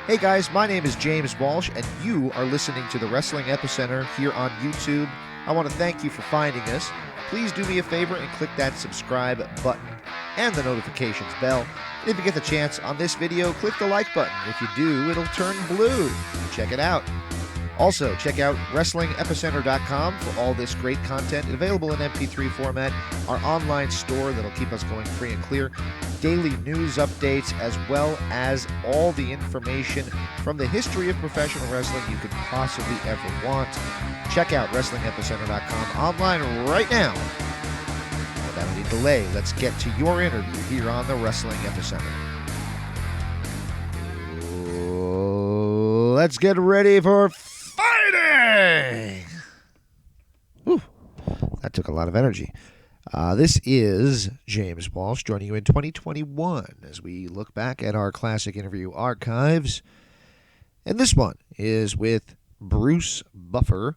Hey guys, my name is James Walsh, and you are listening to the Wrestling Epicenter here on YouTube. I want to thank you for finding us. Please do me a favor and click that subscribe button and the notifications bell. And if you get the chance on this video, click the like button. If you do, it'll turn blue. Check it out. Also, check out WrestlingEpicenter.com for all this great content available in MP3 format, our online store that'll keep us going free and clear, daily news updates, as well as all the information from the history of professional wrestling you could possibly ever want. Check out WrestlingEpicenter.com online right now. Without any delay, let's get to your interview here on the Wrestling Epicenter. Let's get ready for fighting! Whew, that took a lot of energy. This is James Walsh joining you in 2021 as we look back at our classic interview archives. And this one is with Bruce Buffer,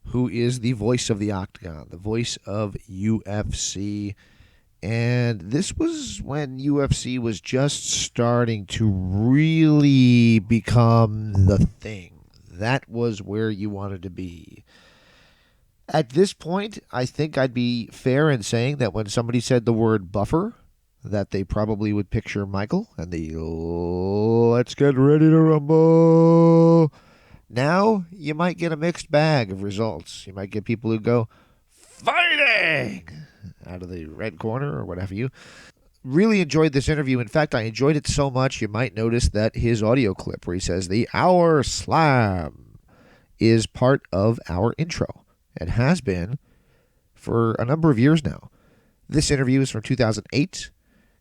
who is the voice of the Octagon, the voice of UFC. And this was when UFC was just starting to really become the thing. That was where you wanted to be. At this point, I think I'd be fair in saying that when somebody said the word Buffer, that they probably would picture Michael and the let's get ready to rumble. Now, you might get a mixed bag of results. You might get people who go, fighting, out of the red corner or what have you. Really enjoyed this interview. In fact, I enjoyed it so much, you might notice that his audio clip where he says, the Hour Slam, is part of our intro. It has been for a number of years now. This interview is from 2008.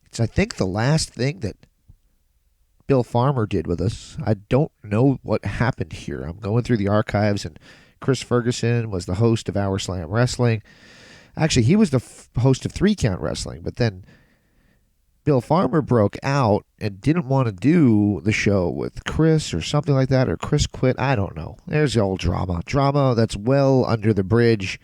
It's, I think, the last thing that Bill Farmer did with us. I don't know what happened here. I'm going through the archives, and Chris Ferguson was the host of Hour Slam Wrestling. Actually, he was the host of 3 Count Wrestling, but then Bill Farmer broke out and didn't want to do the show with Chris or something like that, or Chris quit. I don't know. There's the old drama. Drama that's well under the bridge,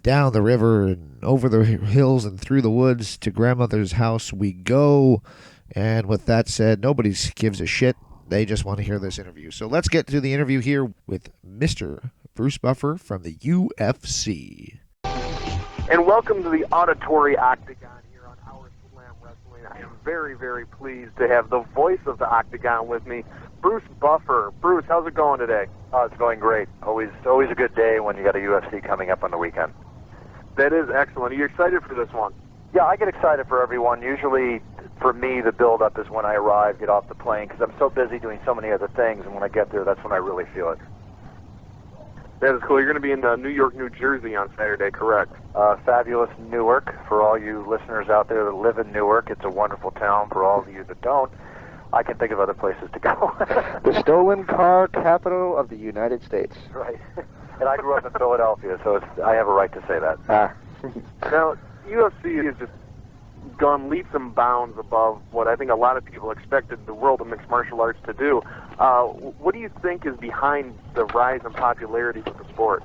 down the river and over the hills and through the woods to grandmother's house we go. And with that said, nobody gives a shit. They just want to hear this interview. So let's get to the interview here with Mr. Bruce Buffer from the UFC. And welcome to the Auditory Octagon here on Hour Slam Wrestling. I am very, very pleased to have the voice of the Octagon with me, Bruce Buffer. Bruce, how's it going today? Oh, it's going great. Always a good day when you got a UFC coming up on the weekend. That is excellent. Are you excited for this one? Yeah, I get excited for everyone. Usually, for me, the build-up is when I arrive, get off the plane, because I'm so busy doing so many other things, and when I get there, that's when I really feel it. That is cool. You're going to be in New York, New Jersey on Saturday, correct? Fabulous Newark. For all you listeners out there that live in Newark, it's a wonderful town. For all of you that don't, I can think of other places to go. The stolen car capital of the United States. Right. And I grew up in Philadelphia, so I have a right to say that. Now, UFC has just gone leaps and bounds above what I think a lot of people expected the world of mixed martial arts to do. What do you think is behind the rise in popularity of the sport?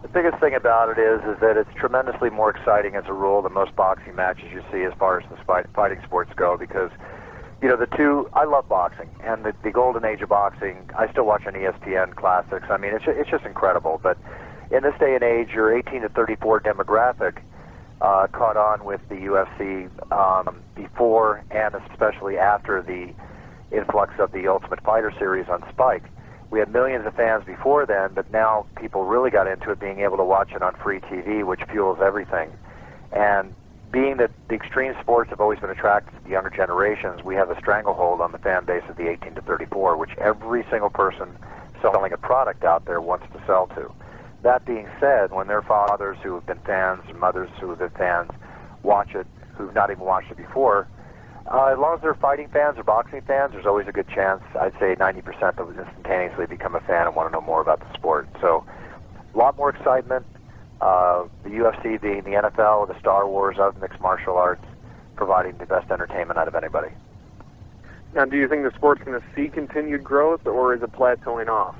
The biggest thing about it is that it's tremendously more exciting as a rule than most boxing matches you see as far as the fighting sports go, because I love boxing, and the golden age of boxing, I still watch on ESPN classics. I mean, it's just incredible. But in this day and age, your 18 to 34 demographic caught on with the UFC before and especially after the influx of the Ultimate Fighter series on Spike. We had millions of fans before then, but now people really got into it, being able to watch it on free TV, which fuels everything. And being that the extreme sports have always been attracted to the younger generations, we have a stranglehold on the fan base of the 18 to 34, which every single person selling a product out there wants to sell to. That being said, when their fathers who have been fans and mothers who have been fans watch it, who've not even watched it before, as long as they're fighting fans or boxing fans, there's always a good chance, I'd say 90% of them instantaneously become a fan and want to know more about the sport. So, a lot more excitement. The UFC being the NFL, the Star Wars of mixed martial arts, providing the best entertainment out of anybody. Now, do you think the sport's going to see continued growth, or is it plateauing off?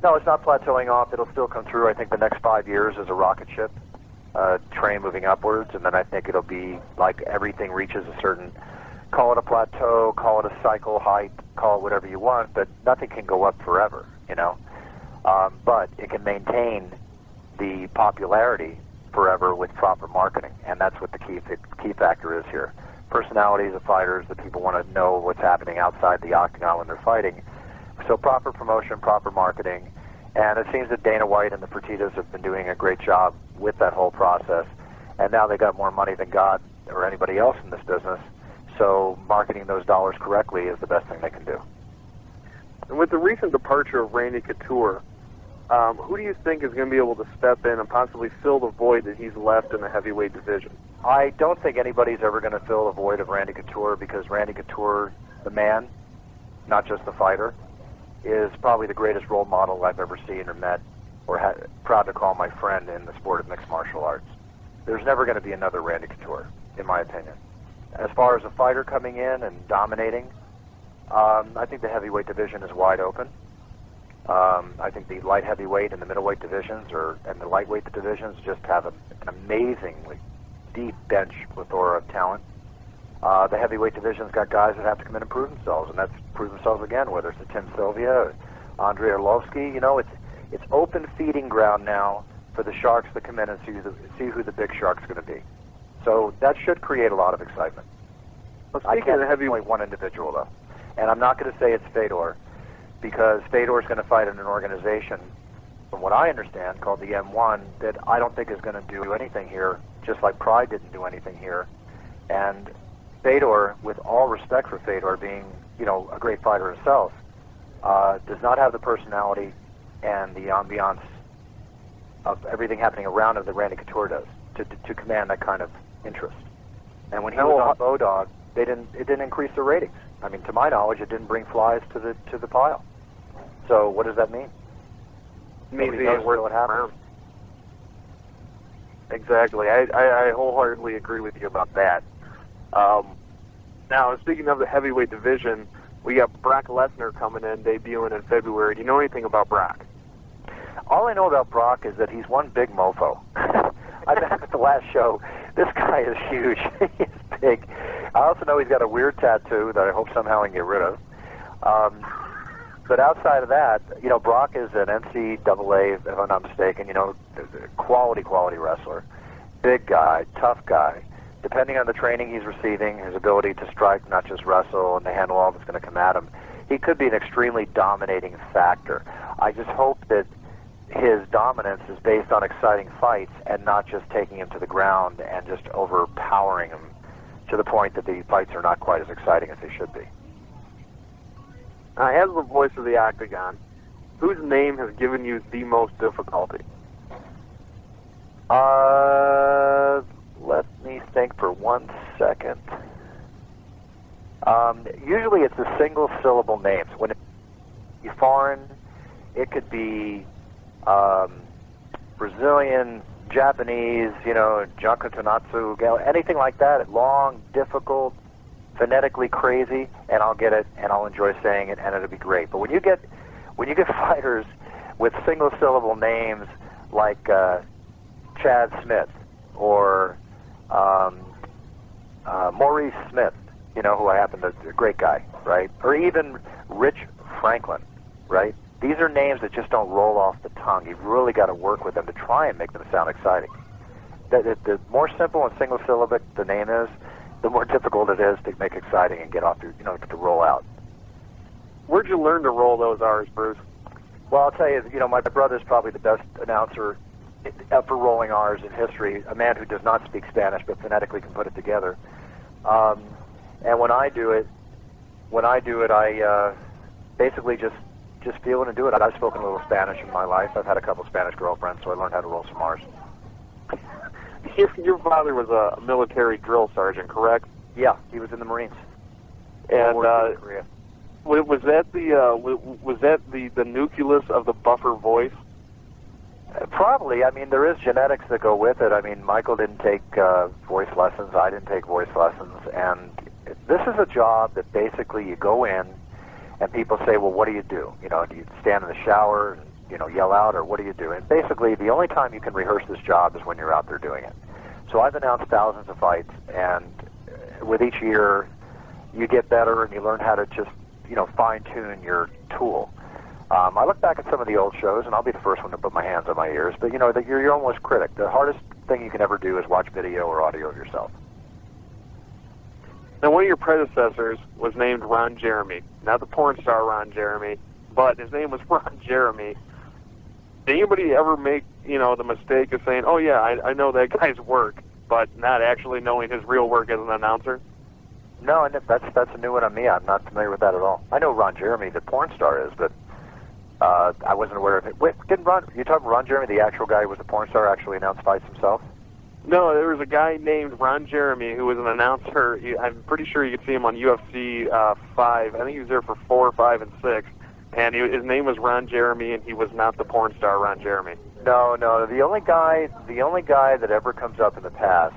No, it's not plateauing off. It'll still come through. I think the next 5 years is a rocket ship, train moving upwards, and then I think it'll be like everything reaches a certain call it a plateau, call it a cycle height, call it whatever you want, but nothing can go up forever, you know. But it can maintain the popularity forever with proper marketing, and that's what the key factor is here. Personalities of fighters, that people want to know what's happening outside the octagon when they're fighting. So proper promotion, proper marketing, and it seems that Dana White and the Fertittas have been doing a great job with that whole process, and now they got more money than God or anybody else in this business, so marketing those dollars correctly is the best thing they can do. And with the recent departure of Randy Couture, who do you think is going to be able to step in and possibly fill the void that he's left in the heavyweight division? I don't think anybody's ever going to fill the void of Randy Couture, because Randy Couture, the man, not just the fighter, is probably the greatest role model I've ever seen or met, or proud to call my friend in the sport of mixed martial arts. There's never going to be another Randy Couture, in my opinion. As far as a fighter coming in and dominating, I think the heavyweight division is wide open. I think the light heavyweight and the middleweight divisions and the lightweight divisions just have an amazingly deep bench plethora of talent. The heavyweight division's got guys that have to come in and prove themselves, and that's prove themselves again, whether it's a Tim Sylvia or Andrei Arlovsky. You know, it's open feeding ground now for the sharks to come in and see who the big shark's going to be. So that should create a lot of excitement. Well, I can't pinpoint one individual, though. And I'm not going to say it's Fedor, because Fedor's going to fight in an organization, from what I understand, called the M1, that I don't think is going to do anything here, just like Pride didn't do anything here. And Fedor, with all respect for Fedor being, you know, a great fighter himself, does not have the personality and the ambiance of everything happening around him that Randy Couture does to command that kind of interest. And when he was on Bodog, it didn't increase the ratings. I mean, to my knowledge, it didn't bring flies to the pile. So what does that mean? Maybe Nobody knows what happens. around. Exactly. I wholeheartedly agree with you about that. Now, speaking of the heavyweight division, we got Brock Lesnar coming in, debuting in February. Do you know anything about Brock? All I know about Brock is that he's one big mofo. I met him at the last show. This guy is huge. He's big. I also know he's got a weird tattoo that I hope somehow I can get rid of. But outside of that, you know, Brock is an NCAA, if I'm not mistaken, you know, quality wrestler. Big guy, tough guy. Depending on the training he's receiving, his ability to strike, not just wrestle, and to handle all that's going to come at him, he could be an extremely dominating factor. I just hope that his dominance is based on exciting fights and not just taking him to the ground and just overpowering him to the point that the fights are not quite as exciting as they should be. As the voice of the Octagon, whose name has given you the most difficulty? Let me think for 1 second. Usually it's the single syllable names. When it's foreign, it could be Brazilian, Japanese, you know, Jankatonatsu, anything like that. Long, difficult, phonetically crazy, and I'll get it, and I'll enjoy saying it, and it'll be great. But when you get fighters with single syllable names like Chad Smith or Maurice Smith, you know, who I happen to, a great guy, right? Or even Rich Franklin, right? These are names that just don't roll off the tongue. You've really got to work with them to try and make them sound exciting. The more simple and single syllabic the name is, the more difficult it is to make exciting and get off to, you know, to roll out. Where'd you learn to roll those R's, Bruce? Well, I'll tell you, you know, my brother's probably the best announcer for rolling R's in history, a man who does not speak Spanish but phonetically can put it together. And when I do it, I basically just feel it and do it. I've spoken a little Spanish in my life. I've had a couple Spanish girlfriends, so I learned how to roll some R's. Your father was a military drill sergeant, correct? Yeah, he was in the Marines. And was that the nucleus of the buffer voice? Probably. I mean, there is genetics that go with it. I mean, Michael didn't take voice lessons. I didn't take voice lessons. And this is a job that basically you go in and people say, well, what do you do? You know, do you stand in the shower and, you know, yell out, or what do you do? And basically, the only time you can rehearse this job is when you're out there doing it. So I've announced thousands of fights, and with each year, you get better and you learn how to just, fine-tune your tool. I look back at some of the old shows, and I'll be the first one to put my hands on my ears, but that you're your own worst critic. The hardest thing you can ever do is watch video or audio of yourself. Now, one of your predecessors was named Ron Jeremy. Not the porn star Ron Jeremy, but his name was Ron Jeremy. Did anybody ever make, the mistake of saying, oh, yeah, I know that guy's work, but not actually knowing his real work as an announcer? No, that's a new one on me. I'm not familiar with that at all. I know Ron Jeremy, the porn star, is, but I wasn't aware of it. Wait, you're talking about Ron Jeremy, the actual guy who was a porn star, actually announced fights himself? No, there was a guy named Ron Jeremy who was an announcer. I'm pretty sure you could see him on UFC 5. I think he was there for 4, 5, and 6. And his name was Ron Jeremy, and he was not the porn star Ron Jeremy. No. The only guy that ever comes up in the past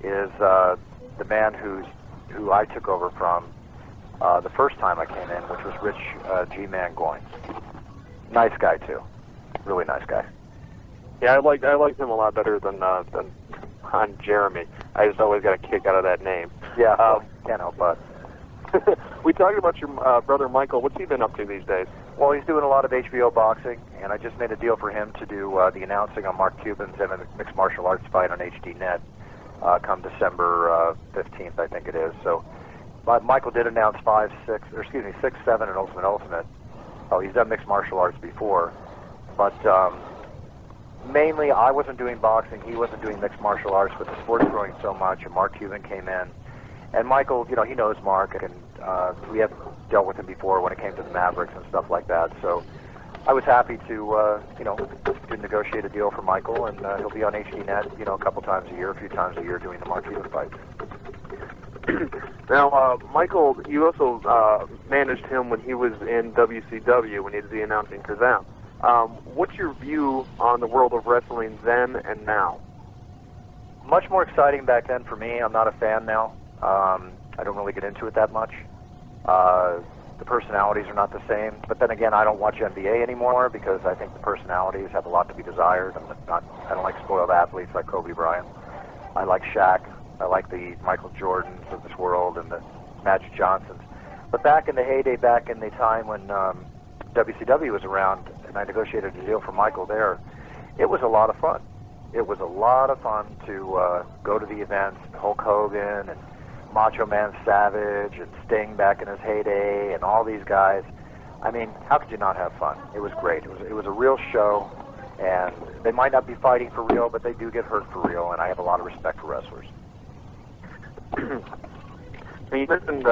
is the man who I took over from the first time I came in, which was Rich G-Man Goins. Nice guy too, really nice guy. Yeah, I liked him a lot better than Ron Jeremy. I just always got a kick out of that name. Yeah, can't help but. We talked about your brother Michael. What's he been up to these days? Well, he's doing a lot of HBO boxing, and I just made a deal for him to do the announcing on Mark Cuban's mixed martial arts fight on HDNet come December 15th, I think it is. So Michael did announce 6, 7 and Ultimate. Oh, he's done mixed martial arts before, but mainly I wasn't doing boxing, he wasn't doing mixed martial arts, but the sport's growing so much, and Mark Cuban came in. And Michael, he knows Mark, and we have dealt with him before when it came to the Mavericks and stuff like that. So I was happy to, to negotiate a deal for Michael, and he'll be on HDNet, a couple times a year, a few times a year doing the Mark Cuban fights. Now, Michael, you also managed him when he was in WCW, when he did the announcing for them. What's your view on the world of wrestling then and now? Much more exciting back then for me. I'm not a fan now. I don't really get into it that much. The personalities are not the same. But then again, I don't watch NBA anymore because I think the personalities have a lot to be desired. I don't like spoiled athletes like Kobe Bryant. I like Shaq. I like the Michael Jordans of this world and the Magic Johnsons. But back in the heyday, back in the time when WCW was around, and I negotiated a deal for Michael there, it was a lot of fun. It was a lot of fun to go to the events, Hulk Hogan and Macho Man Savage and Sting back in his heyday and all these guys. I mean, how could you not have fun? It was great. It was a real show, and they might not be fighting for real, but they do get hurt for real, and I have a lot of respect for wrestlers. You mentioned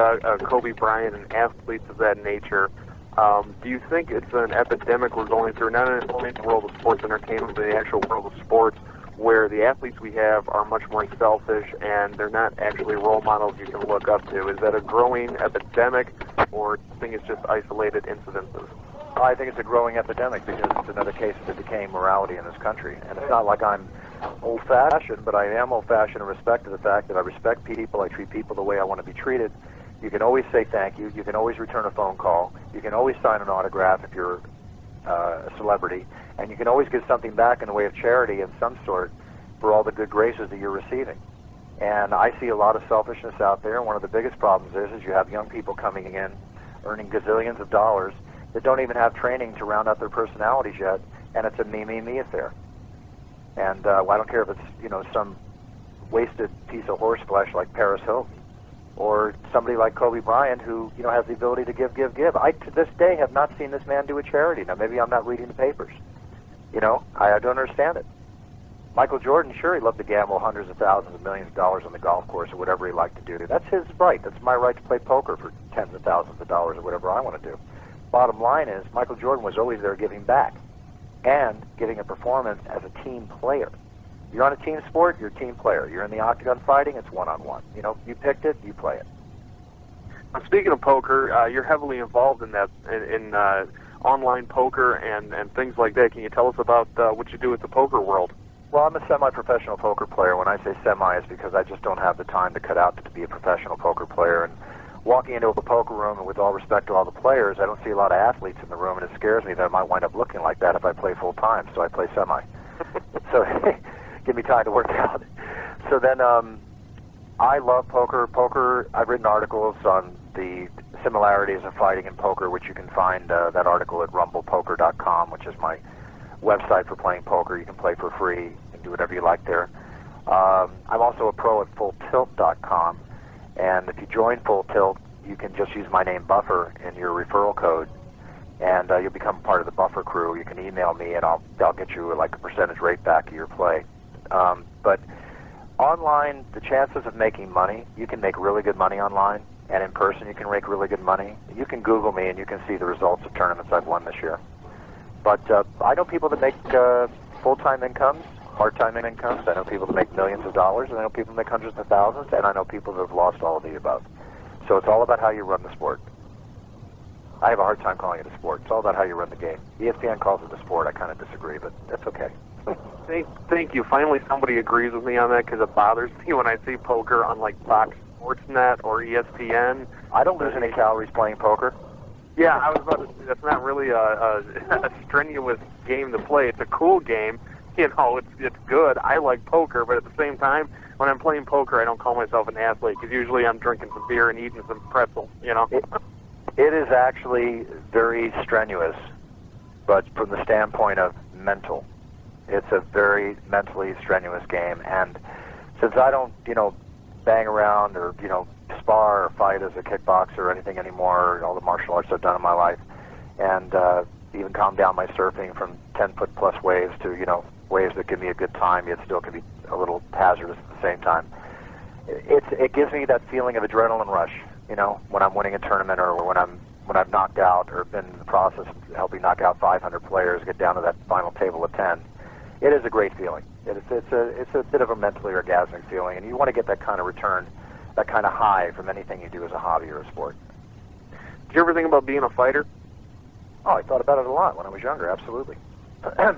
Kobe Bryant and athletes of that nature. Do you think it's an epidemic we're going through, not only in the world of sports entertainment, but the actual world of sports, where the athletes we have are much more selfish and they're not actually role models you can look up to? Is that a growing epidemic, or do you think it's just isolated incidences? I think it's a growing epidemic because it's another case of the decaying morality in this country. And it's not like I'm old-fashioned, but I am old-fashioned in respect to the fact that I respect people, I treat people the way I want to be treated. You can always say thank you, you can always return a phone call, you can always sign an autograph if you're a celebrity, and you can always give something back in the way of charity of some sort for all the good graces that you're receiving. And I see a lot of selfishness out there, and one of the biggest problems is you have young people coming in, earning gazillions of dollars, that don't even have training to round out their personalities yet, and it's a me, me, me affair. And I don't care if it's, some wasted piece of horse flesh like Paris Hilton, or somebody like Kobe Bryant who, has the ability to give. I, to this day, have not seen this man do a charity. Now, maybe I'm not reading the papers. I don't understand it. Michael Jordan, sure, he loved to gamble hundreds of thousands of millions of dollars on the golf course or whatever he liked to do. That's his right. That's my right to play poker for tens of thousands of dollars or whatever I want to do. Bottom line is, Michael Jordan was always there giving back and giving a performance as a team player. You're on a team sport, you're a team player. You're in the octagon fighting, it's one-on-one. You picked it, you play it. Speaking of poker, you're heavily involved in that, in online poker and things like that. Can you tell us about what you do with the poker world? Well, I'm a semi-professional poker player. When I say semi, it's because I just don't have the time to cut out to be a professional poker player. And walking into a poker room, and with all respect to all the players, I don't see a lot of athletes in the room, and it scares me that I might wind up looking like that if I play full-time, so I play semi. So give me time to work out. So then I love poker. Poker, I've written articles on the similarities of fighting and poker, which you can find that article at rumblepoker.com, which is my website for playing poker. You can play for free and do whatever you like there. I'm also a pro at fulltilt.com, and if you join Full Tilt, you can just use my name Buffer in your referral code, and you'll become part of the Buffer crew. You can email me, and I'll get you like a percentage rate back of your play. But online, the chances of making money, you can make really good money online, and in person you can make really good money. You can Google me and you can see the results of tournaments I've won this year. But I know people that make full-time incomes, part-time incomes. I know people that make millions of dollars, and I know people that make hundreds of thousands, and I know people that have lost all of the above. So it's all about how you run the sport. I have a hard time calling it a sport. It's all about how you run the game. ESPN calls it a sport. I kind of disagree, but that's okay. Thank you. Finally, somebody agrees with me on that, because it bothers me when I see poker on like Fox Sportsnet or ESPN. I don't lose any calories playing poker. Yeah, I was about to say, that's not really a strenuous game to play. It's a cool game. You know, it's good. I like poker, but at the same time, when I'm playing poker, I don't call myself an athlete, because usually I'm drinking some beer and eating some pretzels, you know. It is actually very strenuous, but from the standpoint of mental. It's a very mentally strenuous game, and since I don't, bang around or, spar or fight as a kickboxer or anything anymore, all the martial arts I've done in my life, and even calm down my surfing from 10-foot plus waves to, waves that give me a good time, yet still can be a little hazardous at the same time. It gives me that feeling of adrenaline rush, when I'm winning a tournament or when I've knocked out or been in the process of helping knock out 500 players, get down to that final table of 10. It is a great feeling. It's a bit of a mentally orgasmic feeling, and you want to get that kind of return, that kind of high from anything you do as a hobby or a sport. Did you ever think about being a fighter? Oh, I thought about it a lot when I was younger. Absolutely.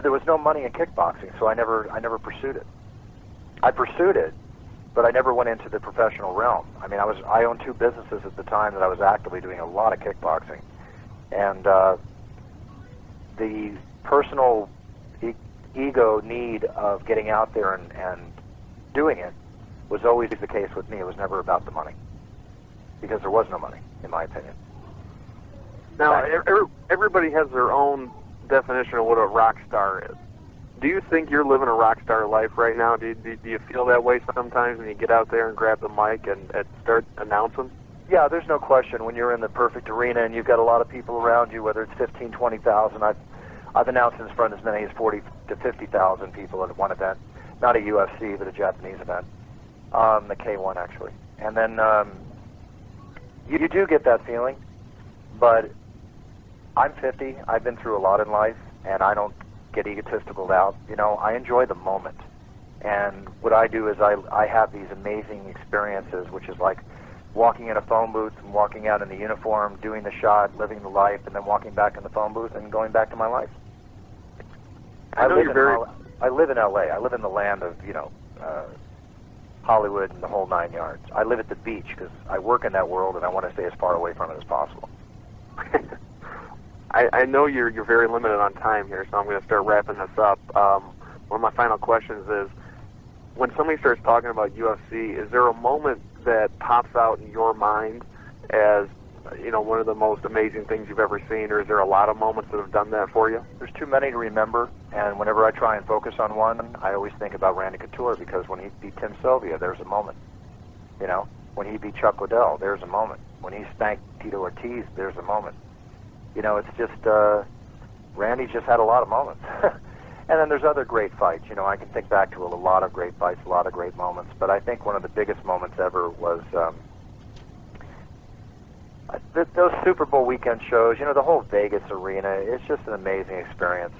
There was no money in kickboxing, so I never pursued it. I pursued it, but I never went into the professional realm. I mean, I owned two businesses at the time that I was actively doing a lot of kickboxing, and the personal ego need of getting out there and doing it was always the case with me. It was never about the money, because there was no money, in my opinion. Now, everybody has their own definition of what a rock star is. Do you think you're living a rock star life right now? Do you feel that way sometimes when you get out there and grab the mic and start announcing? Yeah, there's no question. When you're in the perfect arena and you've got a lot of people around you, whether it's 15, 20,000, I've announced in front of as many as 40 to 50,000 people at one event. Not a UFC, but a Japanese event. The K1, actually. And then you do get that feeling, but I'm 50. I've been through a lot in life, and I don't get egotistical out. I enjoy the moment. And what I do is I have these amazing experiences, which is like walking in a phone booth and walking out in the uniform, doing the shot, living the life, and then walking back in the phone booth and going back to my life. I live in L.A. I live in the land of, Hollywood and the whole 9 yards. I live at the beach because I work in that world and I want to stay as far away from it as possible. I know you're very limited on time here, so I'm going to start wrapping this up. One of my final questions is, when somebody starts talking about UFC, is there a moment that pops out in your mind as one of the most amazing things you've ever seen, or is there a lot of moments that have done that for you? There's too many to remember, and whenever I try and focus on one, I always think about Randy Couture, because when he beat Tim Sylvia, there's a moment. When he beat Chuck Liddell, there's a moment. When he spanked Tito Ortiz, there's a moment. It's just, Randy just had a lot of moments. And then there's other great fights. I can think back to a lot of great fights, a lot of great moments, but I think one of the biggest moments ever was those Super Bowl weekend shows. The whole Vegas arena, it's just an amazing experience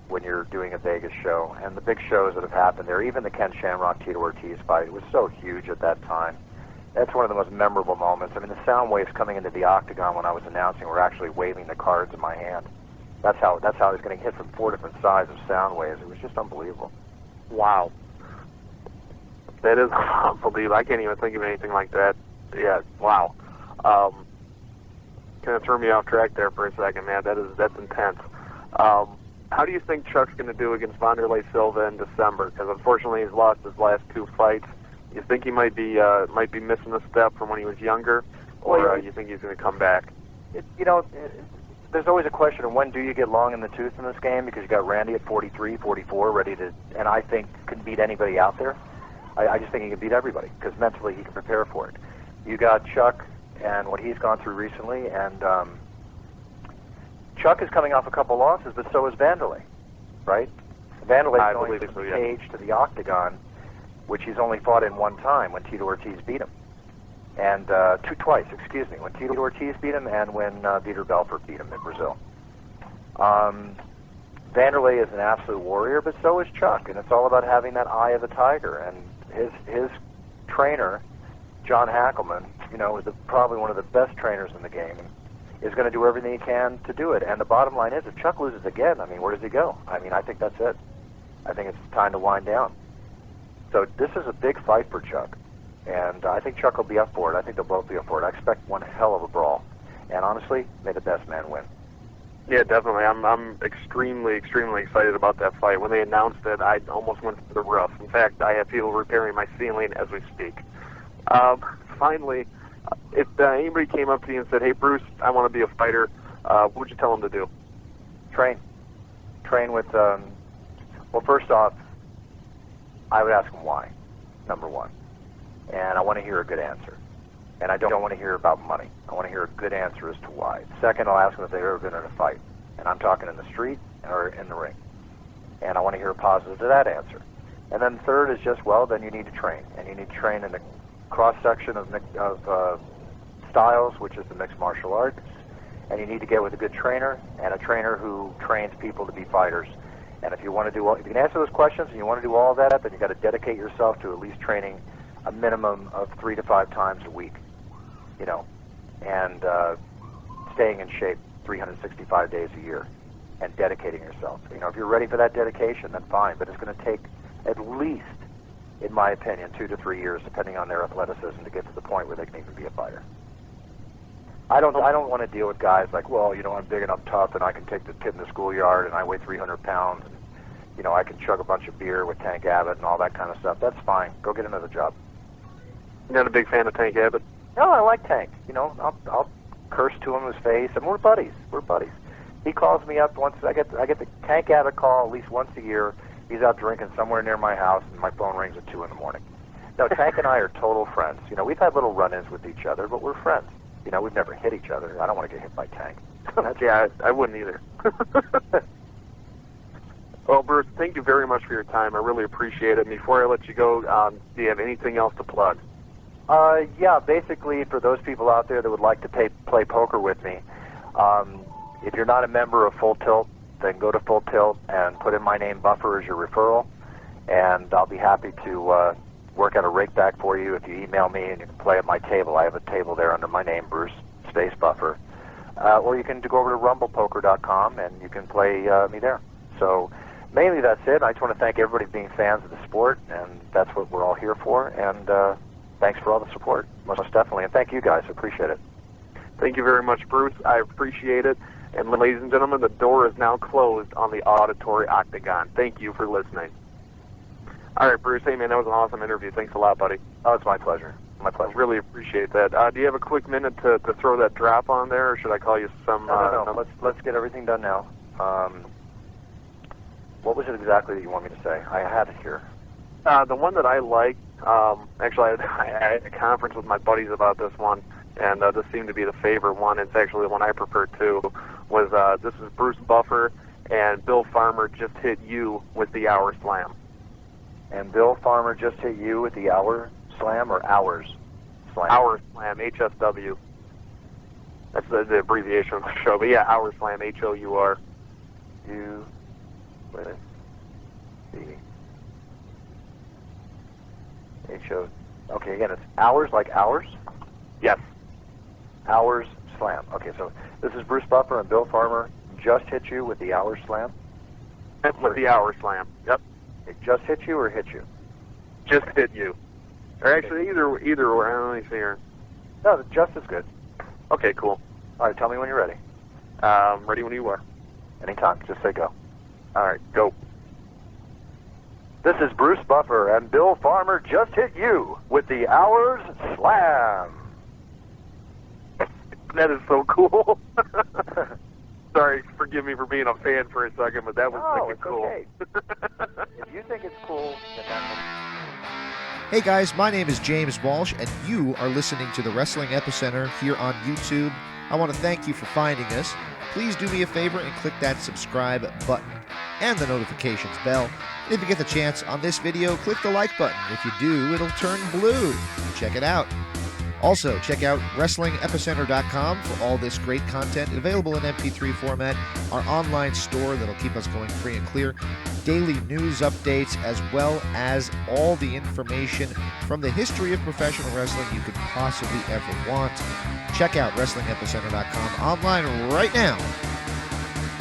when you're doing a Vegas show. And the big shows that have happened there, even the Ken Shamrock Tito Ortiz fight, it was so huge at that time. That's one of the most memorable moments. I mean, the sound waves coming into the octagon when I was announcing were actually waving the cards in my hand. That's how I was getting hit from 4 different sides of sound waves. It was just unbelievable. Wow. That is unbelievable. I can't even think of anything like that. Yeah, wow. Kind of threw me off track there for a second, man. That's intense. How do you think Chuck's going to do against Wanderlei Silva in December? Because unfortunately he's lost his last 2 fights. You think he might be missing a step from when he was younger, or you think he's going to come back? There's always a question of when do you get long in the tooth in this game, because you got Randy at 43, 44, ready to, and I think can beat anybody out there. I just think he can beat everybody because mentally he can prepare for it. You got Chuck and what he's gone through recently, and Chuck is coming off a couple losses, but so is Vanderlei, right? Vanderlei is going from the cage to the octagon, which he's only fought in one time when Tito Ortiz beat him. And twice, excuse me, when Tito Ortiz beat him and when Vitor Belfort beat him in Brazil. Vanderlei is an absolute warrior, but so is Chuck, and it's all about having that eye of the tiger. And his trainer, John Hackelman, is probably one of the best trainers in the game, and is going to do everything he can to do it. And the bottom line is, if Chuck loses again, where does he go? I think that's it. I think it's time to wind down. So this is a big fight for Chuck. And I think Chuck will be up for it. I think they'll both be up for it. I expect one hell of a brawl. And honestly, may the best man win. Yeah, definitely. I'm extremely, extremely excited about that fight. When they announced it, I almost went to the roof. In fact, I have people repairing my ceiling as we speak. Finally, if anybody came up to you and said, "Hey, Bruce, I want to be a fighter," what would you tell them to do? Train. Train with, well, first off, I would ask them why, number one. And I want to hear a good answer. And I don't want to hear about money. I want to hear a good answer as to why. Second, I'll ask them if they've ever been in a fight. And I'm talking in the street or in the ring. And I want to hear a positive to that answer. And then third is just, well, then you need to train. And you need to train in the cross-section of styles, which is the mixed martial arts. And you need to get with a good trainer and a trainer who trains people to be fighters. And if you want to do if you can answer those questions and you want to do all of that, then you got to dedicate yourself to at least training a minimum of 3 to 5 times a week, and staying in shape 365 days a year and dedicating yourself. If you're ready for that dedication, then fine, but it's going to take at least, in my opinion, 2 to 3 years, depending on their athleticism, to get to the point where they can even be a fighter. I don't want to deal with guys like, well, I'm big and I'm tough and I can take the kid in the schoolyard and I weigh 300 pounds and, I can chug a bunch of beer with Tank Abbott and all that kind of stuff. That's fine. Go get another job. You're not a big fan of Tank Abbott? No, I like Tank. I'll curse to him in his face, and we're buddies. We're buddies. He calls me up once. I get the Tank Abbott call at least once a year. He's out drinking somewhere near my house, and my phone rings at 2 in the morning. No, Tank and I are total friends. We've had little run-ins with each other, but we're friends. We've never hit each other. I don't want to get hit by Tank. Yeah, I wouldn't either. Well, Bruce, thank you very much for your time. I really appreciate it. And before I let you go, do you have anything else to plug? Yeah, basically, for those people out there that would like to play poker with me, if you're not a member of Full Tilt, then go to Full Tilt and put in my name, Buffer, as your referral, and I'll be happy to work out a rake back for you if you email me, and you can play at my table. I have a table there under my name, Bruce Space Buffer. Or you can go over to rumblepoker.com, and you can play me there. So mainly that's it. I just want to thank everybody for being fans of the sport, and that's what we're all here for, and thanks for all the support, most definitely. And thank you guys. I appreciate it. Thank you very much, Bruce. I appreciate it. And ladies and gentlemen, the door is now closed on the Auditory Octagon. Thank you for listening. All right, Bruce. Hey, man, that was an awesome interview. Thanks a lot, buddy. Oh, it's my pleasure. My pleasure. I really appreciate that. Do you have a quick minute to throw that drop on there, or should I call you some... No. Let's get everything done now. What was it exactly that you want me to say? I had it here. The one that I liked, actually, I had a conference with my buddies about this one, and this seemed to be the favorite one. It's actually the one I prefer too, was this is Bruce Buffer, and Bill Farmer just hit you with the Hour Slam. And Bill Farmer just hit you with the Hour Slam or Hours Slam? Hour Slam, HSW. That's the abbreviation of the show, but yeah, Hour Slam, HOUR. Okay, again, it's Hours like hours? Yes. Hours Slam. Okay, so this is Bruce Buffer and Bill Farmer just hit you with the Hour Slam? With the Hour Slam, yep. It just hit you or hit you? Just hit you. Or actually, either way, I don't know, see here. No, just is good. Okay, cool. All right, tell me when you're ready. Ready when you are. Anytime, just say go. All right, go. This is Bruce Buffer, and Bill Farmer just hit you with the Hours Slam. That is so cool. Sorry, forgive me for being a fan for a second, but that was freaking cool. Okay. If you think it's cool, then that's... Hey guys, my name is James Walsh, and you are listening to the Wrestling Epicenter here on YouTube. I want to thank you for finding us. Please do me a favor and click that subscribe button and the notifications bell. If you get the chance on this video, click the like button. If you do, it'll turn blue. Check it out. Also, check out WrestlingEpicenter.com for all this great content available in MP3 format, our online store that'll keep us going free and clear, daily news updates, as well as all the information from the history of professional wrestling you could possibly ever want. Check out WrestlingEpicenter.com online right now.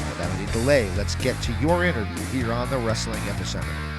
Without any delay, let's get to your interview here on the Wrestling Epicenter.